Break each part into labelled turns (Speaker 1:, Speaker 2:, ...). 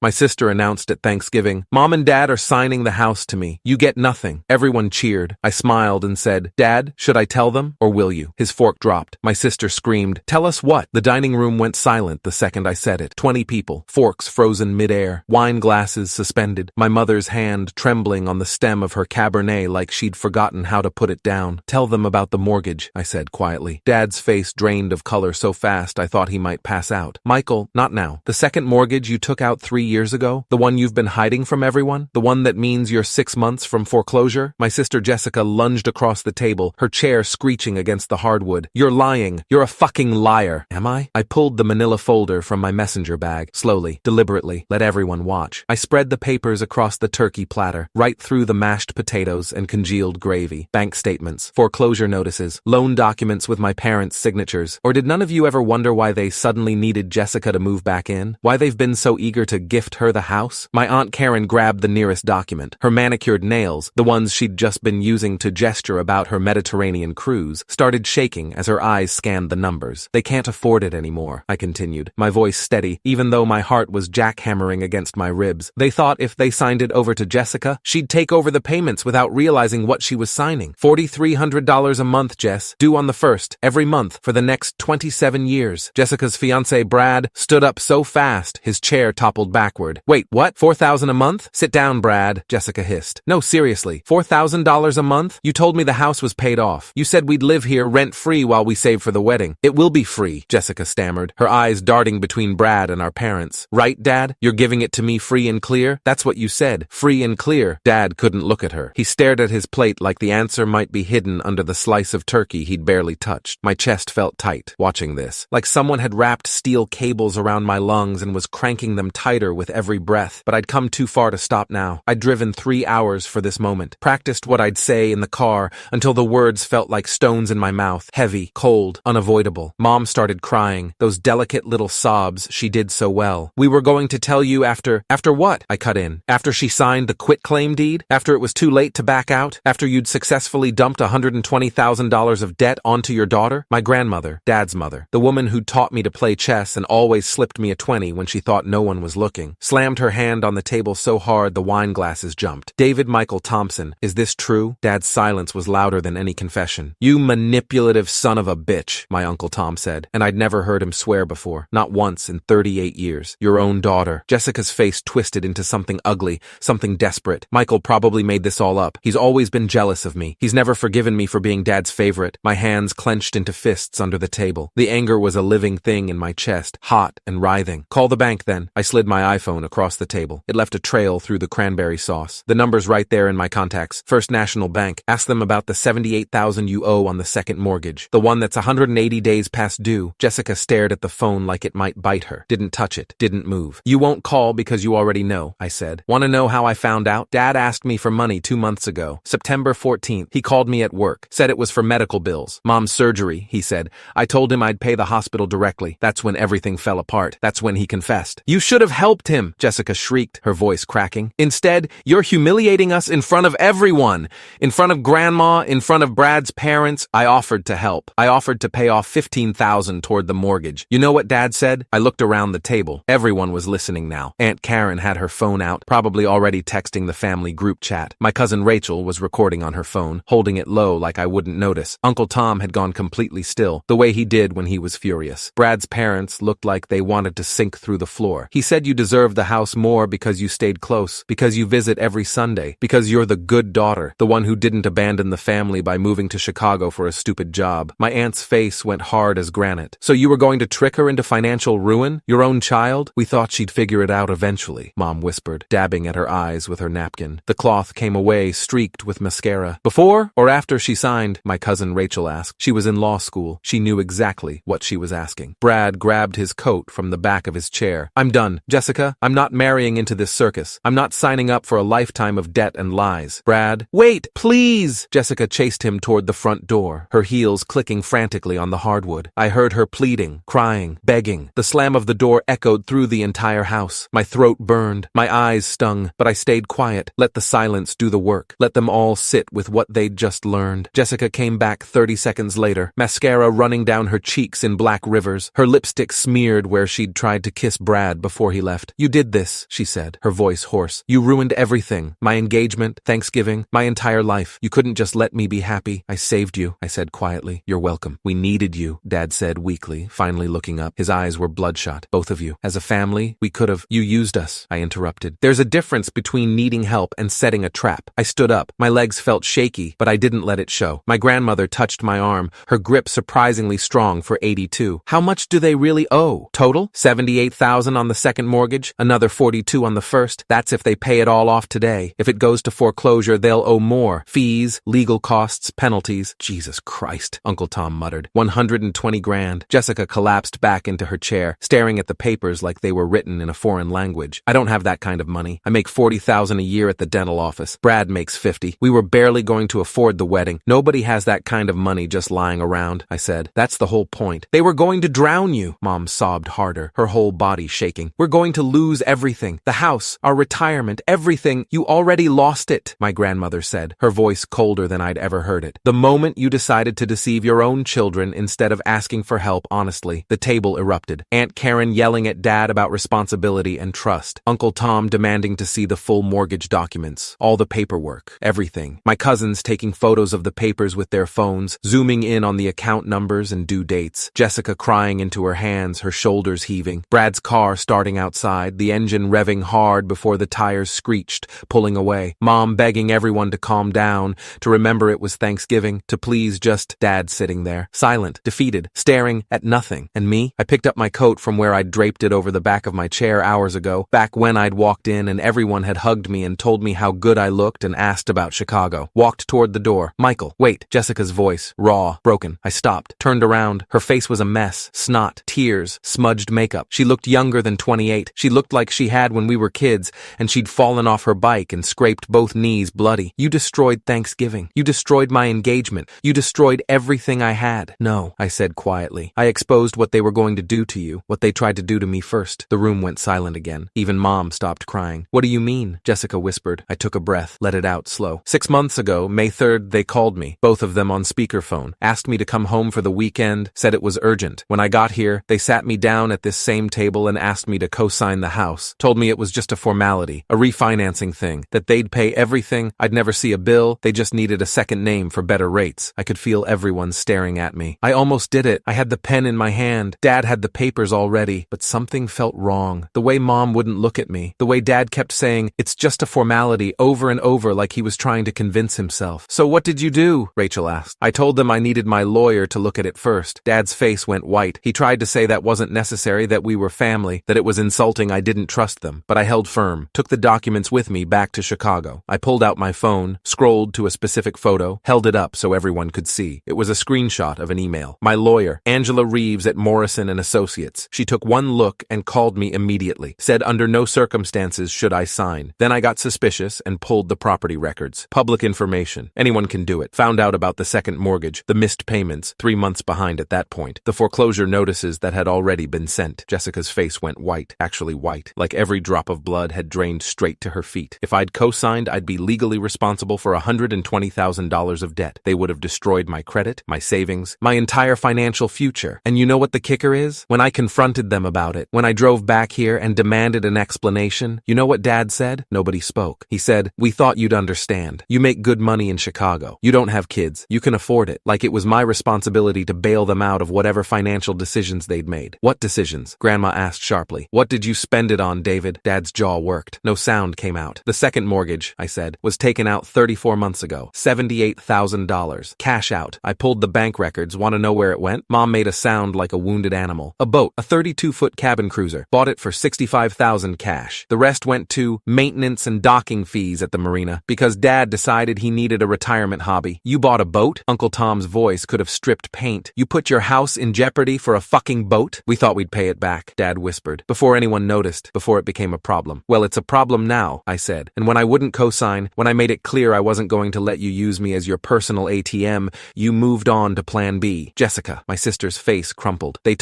Speaker 1: My sister announced at Thanksgiving, "Mom and Dad are signing the house to me. You get nothing." Everyone cheered. I smiled and said, "Dad, should I tell them, or will you?" His fork dropped. My sister screamed, "Tell us what?" The dining room went silent the second I said it. 20 people, forks frozen midair, wine glasses suspended, my mother's hand trembling on the stem of her Cabernet like she'd forgotten how to put it down. "Tell them about the mortgage," I said quietly. Dad's face drained of color so fast I thought he might pass out. "Michael, not now. The second mortgage you took out 3 years ago? The one you've been hiding from everyone? The one that means you're 6 months from foreclosure?" My sister Jessica lunged across the table, her chair screeching against the hardwood. "You're lying. You're a fucking liar." "Am I?" I pulled the manila folder from my messenger bag, slowly, deliberately, let everyone watch. I spread the papers across the turkey platter, right through the mashed potatoes and congealed gravy. Bank statements, foreclosure notices, loan documents with my parents' signatures. Or did none of you ever wonder why they suddenly needed Jessica to move back in? Why they've been so eager to gift her the house? My Aunt Karen grabbed the nearest document. Her manicured nails, the ones she'd just been using to gesture about her Mediterranean cruise, started shaking as her eyes scanned the numbers. "They can't afford it anymore," I continued, my voice steady, even though my heart was jackhammering against my ribs. "They thought if they signed it over to Jessica, she'd take over the payments without realizing what she was signing. $4,300 a month, Jess, due on the 1st, every month, for the next 27 years. Jessica's fiancé, Brad, stood up so fast, his chair toppled backward. "Wait, what? $4,000 a month? Sit down, Brad," Jessica hissed. "No, seriously, $4,000 a month? You told me the house was paid off. You said we'd live here rent-free while we save for the wedding." "It will be free," Jessica stammered, her eyes darting between Brad and our parents. "Right, Dad? You're giving it to me free and clear? That's what you said, free and clear." Dad couldn't look at her. He stared at his plate like the answer might be hidden under the slice of turkey he'd barely touched. My chest felt tight, watching this, like someone had wrapped steel cables around my lungs and was cranking them tighter with every breath. But I'd come too far to stop now. I'd driven 3 hours for this moment, practiced what I'd say in the car until the words felt like stones in my mouth, heavy, cold, unavoidable. Mom started crying, those delicate little sobs she did so well. "We were going to tell you after what?" I cut in. "After she signed the quitclaim deed? After it was too late to back out? After you'd successfully dumped $120,000 of debt onto your daughter?" My grandmother, Dad's mother, the woman who'd taught me to play chess and always slipped me a 20 when she thought no one was looking, slammed her hand on the table so hard the wine glasses jumped. "David Michael Thompson, is this true?" Dad's silence was louder than any confession. "You manipulative son of a bitch," my Uncle Tom said, and I'd never heard him swear before, not once in 38 years. "Your own daughter." Jessica's face twisted into something ugly, something desperate. "Michael probably made this all up. He's always been jealous of me. He's never forgiven me for being Dad's favorite." My hands clenched into fists under the table. The anger was a living thing in my chest, hot and writhing. "Call the bank then." I slid my iPhone across the table. It left a trail through the cranberry sauce. "The number's right there in my contacts. First National Bank. Ask them about the $78,000 you owe on the second mortgage. The one that's 180 days past due." Jessica stared at the phone like it might bite her. Didn't touch it. Didn't move. "You won't call because you already know," I said. "Want to know how I found out? Dad asked me for money 2 months ago. September 14th. He called me at work. Said it was for medical bills. Mom's surgery, he said. I told him I'd pay the hospital directly. That's when everything fell apart. That's when he confessed." "You should have helped him," Jessica shrieked, her voice cracking. "Instead, you're humiliating us in front of everyone. In front of Grandma, in front of Brad's parents." I offered to help. I offered to pay off $15,000 toward the mortgage. You know what Dad said? I looked around the table. Everyone was listening now. Aunt Karen had her phone out, probably already texting the family group chat. My cousin Rachel was recording on her phone, holding it low like I wouldn't notice. Uncle Tom had gone completely still, the way he did when he was furious. Brad's parents looked like they wanted to sink through the floor. "He said you deserved the house more because you stayed close, because you visit every Sunday, because you're the good daughter, the one who didn't abandon the family by moving to Chicago for a stupid job." My aunt's face went hard as granite. "So you were going to trick her into financial ruin? Your own child?" "We thought she'd figure it out eventually," Mom whispered, dabbing at her eyes with her napkin. The cloth came away streaked with mascara. "Before or after she signed?" my cousin Rachel asked. She was in law school. She knew exactly what she was asking. Brad grabbed his coat from the back of his chair. "I'm done. Jessica, I'm not marrying into this circus. I'm not signing up for a lifetime of debt and lies." "Brad, wait, please!" Jessica chased him toward the front door, her heels clicking frantically on the hardwood. I heard her pleading, crying, begging. The slam of the door echoed through the entire house. My throat burned. My eyes stung, but I stayed quiet. Let the silence do the work. Let them all sit with what they'd just learned. Jessica came back 30 seconds later, mascara running down her cheeks in black rivers, her lipstick smeared where she'd tried to kiss Brad before he left. snapped. You did this, she said, her voice hoarse. You ruined everything. My engagement, Thanksgiving, my entire life. You couldn't just let me be happy. I saved you, I said quietly. You're welcome. We needed you, Dad said weakly, finally looking up. His eyes were bloodshot, both of you. As a family, we could have. You used us, I interrupted. There's a difference between needing help and setting a trap. I stood up. My legs felt shaky, but I didn't let it show. My grandmother touched my arm, her grip surprisingly strong for 82. How much do they really owe? Total? $78,000 on the second mortgage, another $42,000 on the first. That's if they pay it all off today. If it goes to foreclosure, they'll owe more. Fees, legal costs, penalties. Jesus Christ, Uncle Tom muttered. 120 grand. Jessica collapsed back into her chair, staring at the papers like they were written in a foreign language. I don't have that kind of money. I make $40,000 a year at the dental office. Brad makes 50. We were barely going to afford the wedding. Nobody has that kind of money just lying around, I said. That's the whole point. They were going to drown you. Mom sobbed harder, her whole body shaking. We're going to lose everything. The house, our retirement, everything. You already lost it, my grandmother said, her voice colder than I'd ever heard it. The moment you decided to deceive your own children instead of asking for help honestly, the table erupted. Aunt Karen yelling at Dad about responsibility and trust. Uncle Tom demanding to see the full mortgage documents, all the paperwork, everything. My cousins taking photos of the papers with their phones, zooming in on the account numbers and due dates. Jessica crying into her hands, her shoulders heaving. Brad's car starting outside, the engine revving hard before the tires screeched, pulling away. Mom begging everyone to calm down, to remember it was Thanksgiving, to please just. Dad sitting there, silent, defeated, staring at nothing. And me? I picked up my coat from where I'd draped it over the back of my chair hours ago, back when I'd walked in and everyone had hugged me and told me how good I looked and asked about Chicago. Walked toward the door. Michael, wait. Jessica's voice, raw, broken. I stopped, turned around. Her face was a mess, snot, tears, smudged makeup. She looked younger than 28. She looked like she had when we were kids, and she'd fallen off her bike and scraped both knees bloody. You destroyed Thanksgiving. You destroyed my engagement. You destroyed everything I had. No, I said quietly. I exposed what they were going to do to you, what they tried to do to me first. The room went silent again. Even Mom stopped crying. What do you mean? Jessica whispered. I took a breath, let it out slow. 6 months ago, May 3rd, they called me, both of them on speakerphone, asked me to come home for the weekend, said it was urgent. When I got here, they sat me down at this same table and asked me to co-sign the house, told me it was just a formality, a refinancing thing, that they'd pay everything, I'd never see a bill, they just needed a second name for better rates. I could feel everyone staring at me. I almost did it. I had the pen in my hand. Dad had the papers already, but something felt wrong. The way Mom wouldn't look at me, the way Dad kept saying, it's just a formality, over and over like he was trying to convince himself. So what did you do? Rachel asked. I told them I needed my lawyer to look at it first. Dad's face went white. He tried to say that wasn't necessary, that we were family, that it was insulting I didn't trust them. But I held firm, took the documents with me back to Chicago. I pulled out my phone, scrolled to a specific photo, held it up so everyone could see. It was a screenshot of an email. My lawyer, Angela Reeves at Morrison & Associates. She took one look and called me immediately. Said under no circumstances should I sign. Then I got suspicious and pulled the property records. Public information. Anyone can do it. Found out about the second mortgage, the missed payments, 3 months behind at that point. The foreclosure notices that had already been sent. Jessica's face went white, actually white, like every drop of blood had drained straight to her feet. If I'd co-signed, I'd be legally responsible for $120,000 of debt. They would have destroyed my credit, my savings, my entire financial future. And you know what the kicker is? When I confronted them about it, when I drove back here and demanded an explanation, you know what Dad said? Nobody spoke. He said, we thought you'd understand. You make good money in Chicago. You don't have kids. You can afford it. Like it was my responsibility to bail them out of whatever financial decisions they'd made. What decisions? Grandma asked sharply. What did you spend it on, David? Dad's jaw worked. No sound came out. The second mortgage, I said, was taken out 34 months ago. $78,000. Cash out. I pulled the bank records. Want to know where it went? Mom made a sound like a wounded animal. A boat, a 32-foot cabin cruiser. Bought it for $65,000 cash. The rest went to maintenance and docking fees at the marina because Dad decided he needed a retirement hobby. You bought a boat? Uncle Tom's voice could have stripped paint. You put your house in jeopardy for a fucking boat? We thought we'd pay it back, Dad whispered, before anyone noticed, before it became a problem. Well, it's a problem now, I said. And when I wouldn't co-sign, when I made it clear I wasn't going to let you use me as your personal ATM, you moved on to plan B. Jessica, my sister's face crumpled. They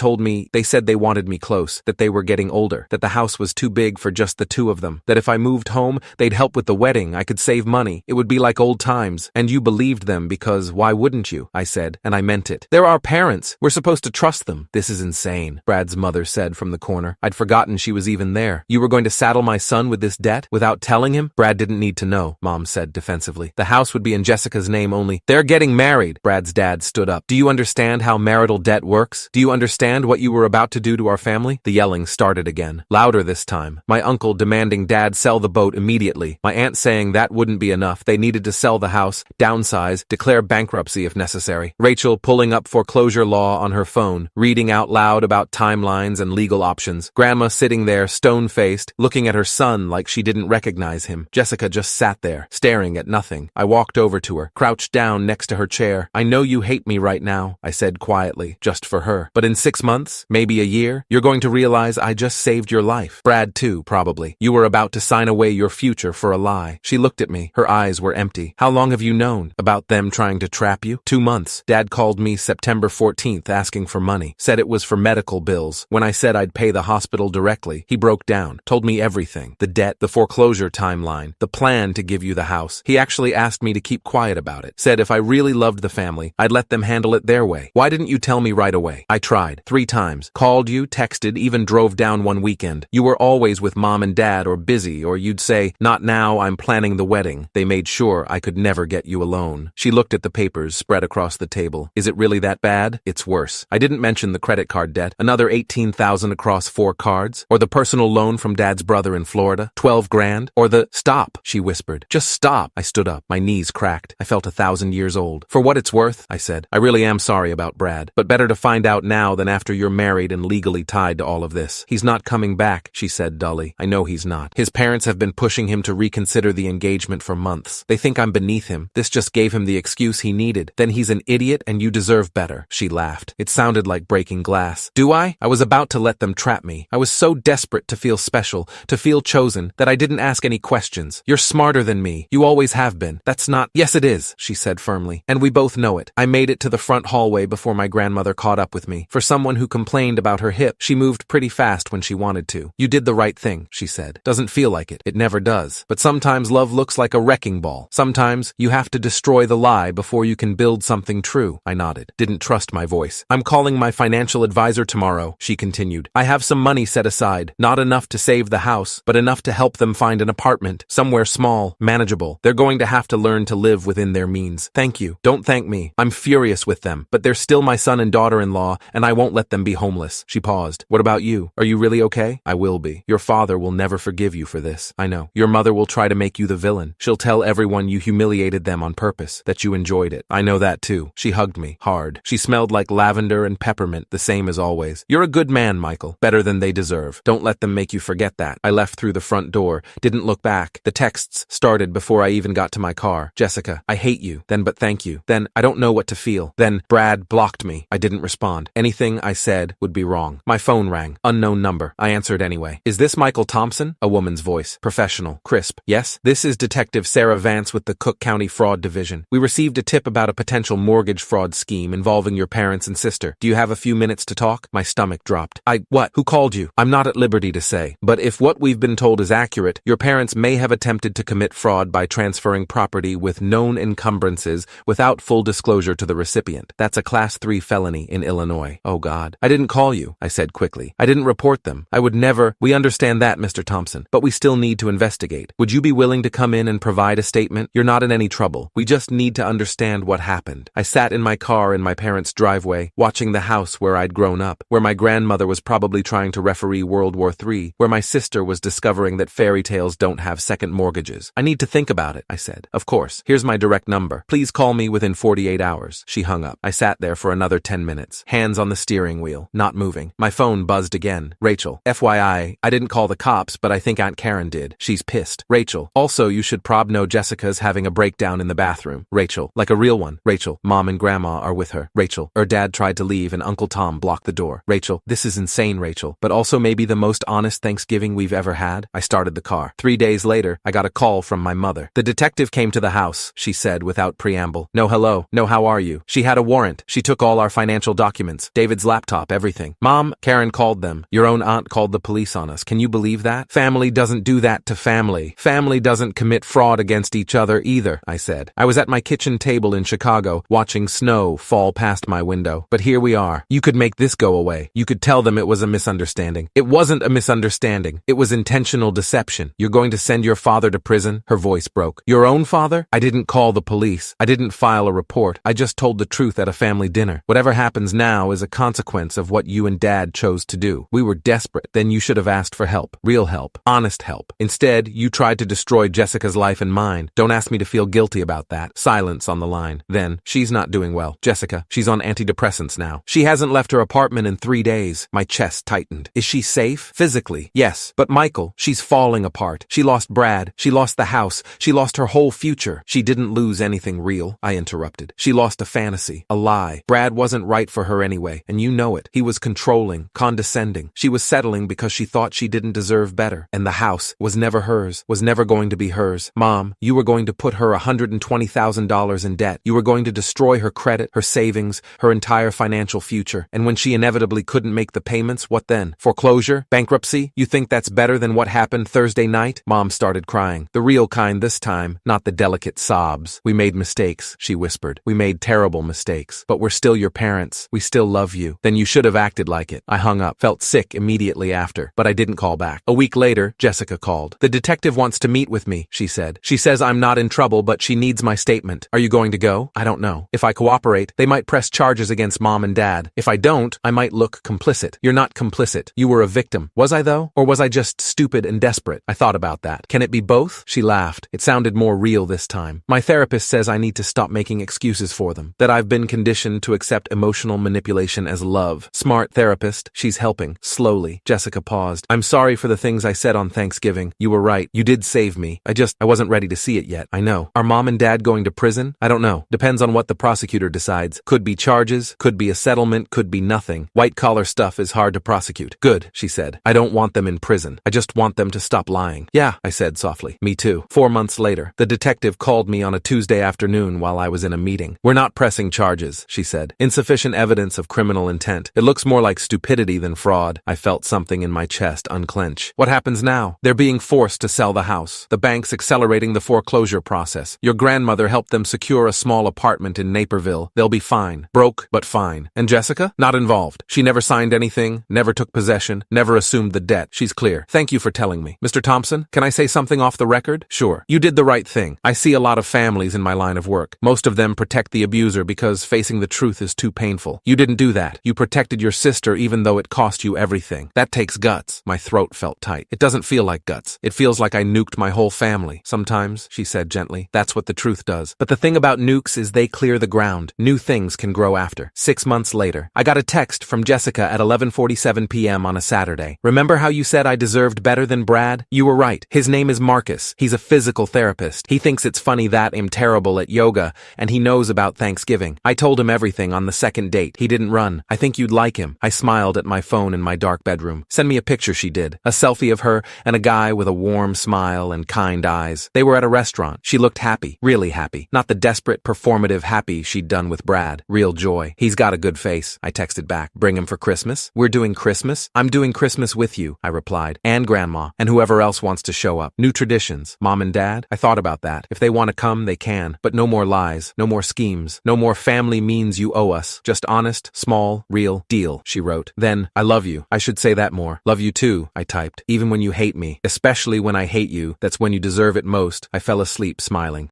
Speaker 1: said they wanted me close, that they were getting older, that the house was too big for just the two of them, that if I moved home, they'd help with the wedding, I could save money, it would be like old times. And you believed them because why wouldn't you? I said, and I meant it. They're our parents. We're supposed to trust them. This is insane, Brad's mother said from the corner. I'd forgotten she was was even there. You were going to saddle my son with this debt without telling him? Brad didn't need to know, Mom said defensively. The house would be in Jessica's name only. They're getting married. Brad's dad stood up. Do you understand how marital debt works? Do you understand what you were about to do to our family? The yelling started again, louder this time. My uncle demanding Dad sell the boat immediately. My aunt saying that wouldn't be enough. They needed to sell the house, downsize, declare bankruptcy if necessary. Rachel pulling up foreclosure law on her phone, reading out loud about timelines and legal options. Grandma sitting there, stone-faced, looking at her son like she didn't recognize him. Jessica just sat there, staring at nothing. I walked over to her, crouched down next to her chair. I know you hate me right now, I said quietly, just for her. But in 6 months, maybe a year, you're going to realize I just saved your life. Brad too, probably. You were about to sign away your future for a lie. She looked at me. Her eyes were empty. How long have you known about them trying to trap you? 2 months. Dad called me September 14th asking for money. Said it was for medical bills. When I said I'd pay the hospital directly, he broke down. Told me everything. The debt, the foreclosure timeline, the plan to give you the house. He actually asked me to keep quiet about it. Said if I really loved the family, I'd let them handle it their way. Why didn't you tell me right away? I tried. 3 times. Called you, texted, even drove down one weekend. You were always with Mom and Dad or busy, or you'd say, not now, I'm planning the wedding. They made sure I could never get you alone. She looked at the papers spread across the table. Is it really that bad? It's worse. I didn't mention the credit card debt, another $18,000 across 4 cards, or the personal loan from Dad's brother in Florida, 12 grand, or the, stop, she whispered. Just stop. I stood up. My knees cracked. I felt 1,000 years old. For what it's worth, I said, I really am sorry about Brad, but better to find out now than after you're married and legally tied to all of this. He's not coming back, she said dully. I know he's not. His parents have been pushing him to reconsider the engagement for months. They think I'm beneath him. This just gave him the excuse he needed. Then he's an idiot and you deserve better. She laughed. It sounded like breaking glass. Do I? I was about to let them trap me. I was so desperate to feel special, to feel chosen, that I didn't ask any questions. You're smarter than me. You always have been. That's not— Yes, it is, she said firmly. And we both know it. I made it to the front hallway before my grandmother caught up with me. For someone who complained about her hip, she moved pretty fast when she wanted to. You did the right thing, she said. Doesn't feel like it. It never does. But sometimes love looks like a wrecking ball. Sometimes you have to destroy the lie before you can build something true. I nodded. Didn't trust my voice. I'm calling my financial advisor tomorrow, she continued. I have some money set aside. Not enough to save the house, but enough to help them find an apartment. Somewhere small, manageable. They're going to have to learn to live within their means. Thank you. Don't thank me. I'm furious with them, but they're still my son and daughter-in-law, and I won't let them be homeless. She paused. What about you? Are you really okay? I will be. Your father will never forgive you for this. I know. Your mother will try to make you the villain. She'll tell everyone you humiliated them on purpose, that you enjoyed it. I know that too. She hugged me, hard. She smelled like lavender and peppermint, the same as always. You're a good man, Michael. Better than they deserve. Don't let them make you forget that. I left through the front door, didn't look back. The texts started before I even got to my car. Jessica, I hate you. Then, but thank you. Then, I don't know what to feel. Then, Brad blocked me. I didn't respond. Anything I said would be wrong. My phone rang. Unknown number. I answered anyway. Is this Michael Thompson? A woman's voice. Professional. Crisp. Yes? This is Detective Sarah Vance with the Cook County Fraud Division. We received a tip about a potential mortgage fraud scheme involving your parents and sister. Do you have a few minutes to talk? My stomach dropped. What? Who called you? I'm not at liberty to say. But if what we've been told is accurate, your parents may have attempted to commit fraud by transferring property with known encumbrances without full disclosure to the recipient. That's a Class 3 felony in Illinois. Oh God. I didn't call you, I said quickly. I didn't report them. I would never— We understand that, Mr. Thompson, but we still need to investigate. Would you be willing to come in and provide a statement? You're not in any trouble. We just need to understand what happened. I sat in my car in my parents' driveway, watching the house where I'd grown up, where my grandmother was probably trying to referee World War III, where my sister was discovering that fairy tales don't have second mortgages. I need to think about it, I said. Of course. Here's my direct number. Please call me within 48 hours. She hung up. I sat there for another 10 minutes, hands on the steering wheel, not moving. My phone buzzed again. Rachel. FYI, I didn't call the cops, but I think Aunt Karen did. She's pissed. Rachel. Also, you should prob know Jessica's having a breakdown in the bathroom. Rachel. Like a real one. Rachel. Mom and Grandma are with her. Rachel. Her dad tried to leave and Uncle Tom blocked the door. Rachel. This is insane, Rachel, but also maybe the most honest Thanksgiving we've ever had. I started the car. 3 days later, I got a call from my mother. The detective came to the house, she said without preamble. No hello. No how are you? She had a warrant. She took all our financial documents, David's laptop, everything. Mom, Karen called them. Your own aunt called the police on us. Can you believe that? Family doesn't do that to family. Family doesn't commit fraud against each other either, I said. I was at my kitchen table in Chicago, watching snow fall past my window. But here we are. You could make this go away. You could tell them it was a misunderstanding. It wasn't wasn't a misunderstanding. It was intentional deception. You're going to send your father to prison? Her voice broke. Your own father? I didn't call the police. I didn't file a report. I just told the truth at a family dinner. Whatever happens now is a consequence of what you and Dad chose to do. We were desperate. Then you should have asked for help. Real help. Honest help. Instead, you tried to destroy Jessica's life and mine. Don't ask me to feel guilty about that. Silence on the line. Then, she's not doing well. Jessica, she's on antidepressants now. She hasn't left her apartment in 3 days. My chest tightened. Is she safe? Physically, yes. But Michael, she's falling apart. She lost Brad. She lost the house. She lost her whole future. She didn't lose anything real, I interrupted. She lost a fantasy, a lie. Brad wasn't right for her anyway, and you know it. He was controlling, condescending. She was settling because she thought she didn't deserve better. And the house was never hers, was never going to be hers. Mom, you were going to put her $120,000 in debt. You were going to destroy her credit, her savings, her entire financial future. And when she inevitably couldn't make the payments, what then? Foreclosure? Bankruptcy? You think that's better than what happened Thursday night? Mom started crying. The real kind this time, not the delicate sobs. We made mistakes, she whispered. We made terrible mistakes. But we're still your parents. We still love you. Then you should have acted like it. I hung up, felt sick immediately after, but I didn't call back. A week later, Jessica called. The detective wants to meet with me, she said. She says I'm not in trouble, but she needs my statement. Are you going to go? I don't know. If I cooperate, they might press charges against Mom and Dad. If I don't, I might look complicit. You're not complicit. You were a victim. Was I though? Or was I just stupid and desperate? I thought about that. Can it be both? She laughed. It sounded more real this time. My therapist says I need to stop making excuses for them. That I've been conditioned to accept emotional manipulation as love. Smart therapist. She's helping. Slowly. Jessica paused. I'm sorry for the things I said on Thanksgiving. You were right. You did save me. I wasn't ready to see it yet. I know. Are Mom and Dad going to prison? I don't know. Depends on what the prosecutor decides. Could be charges, could be a settlement, could be nothing. White-collar stuff is hard to prosecute. Good, she said. I don't want them in prison. I just want them to stop lying. Yeah, I said softly. Me too. 4 months later, the detective called me on a Tuesday afternoon while I was in a meeting. We're not pressing charges, she said. Insufficient evidence of criminal intent. It looks more like stupidity than fraud. I felt something in my chest unclench. What happens now? They're being forced to sell the house. The bank's accelerating the foreclosure process. Your grandmother helped them secure a small apartment in Naperville. They'll be fine. Broke, but fine. And Jessica? Not involved. She never signed anything, never took possession, never assumed the debt. She's clear. Thank you for telling me. Mr. Thompson, can I say something off the record? Sure. You did the right thing. I see a lot of families in my line of work. Most of them protect the abuser because facing the truth is too painful. You didn't do that. You protected your sister even though it cost you everything. That takes guts. My throat felt tight. It doesn't feel like guts. It feels like I nuked my whole family. Sometimes, she said gently, that's what the truth does. But the thing about nukes is they clear the ground. New things can grow after. 6 months later, I got a text from Jessica at 11:47 p.m. on a Saturday. Remember how you said I deserved better than Brad? You were right. His name is Marcus. He's a physical therapist. He thinks it's funny that I'm terrible at yoga, and he knows about Thanksgiving. I told him everything on the second date. He didn't run. I think you'd like him. I smiled at my phone in my dark bedroom. Send me a picture, she did. A selfie of her and a guy with a warm smile and kind eyes. They were at a restaurant. She looked happy. Really happy. Not the desperate, performative happy she'd done with Brad. Real joy. He's got a good face. I texted back. Bring him for Christmas? We're doing Christmas? I'm doing Christmas with you, I replied. And Grandma. And whoever else wants to show up. New traditions. Mom and Dad? I thought about that. If they want to come, they can. But no more lies. No more schemes. No more family means you owe us. Just honest, small, real deal, she wrote. Then, I love you. I should say that more. Love you too, I typed. Even when you hate me. Especially when I hate you. That's when you deserve it most. I fell asleep smiling.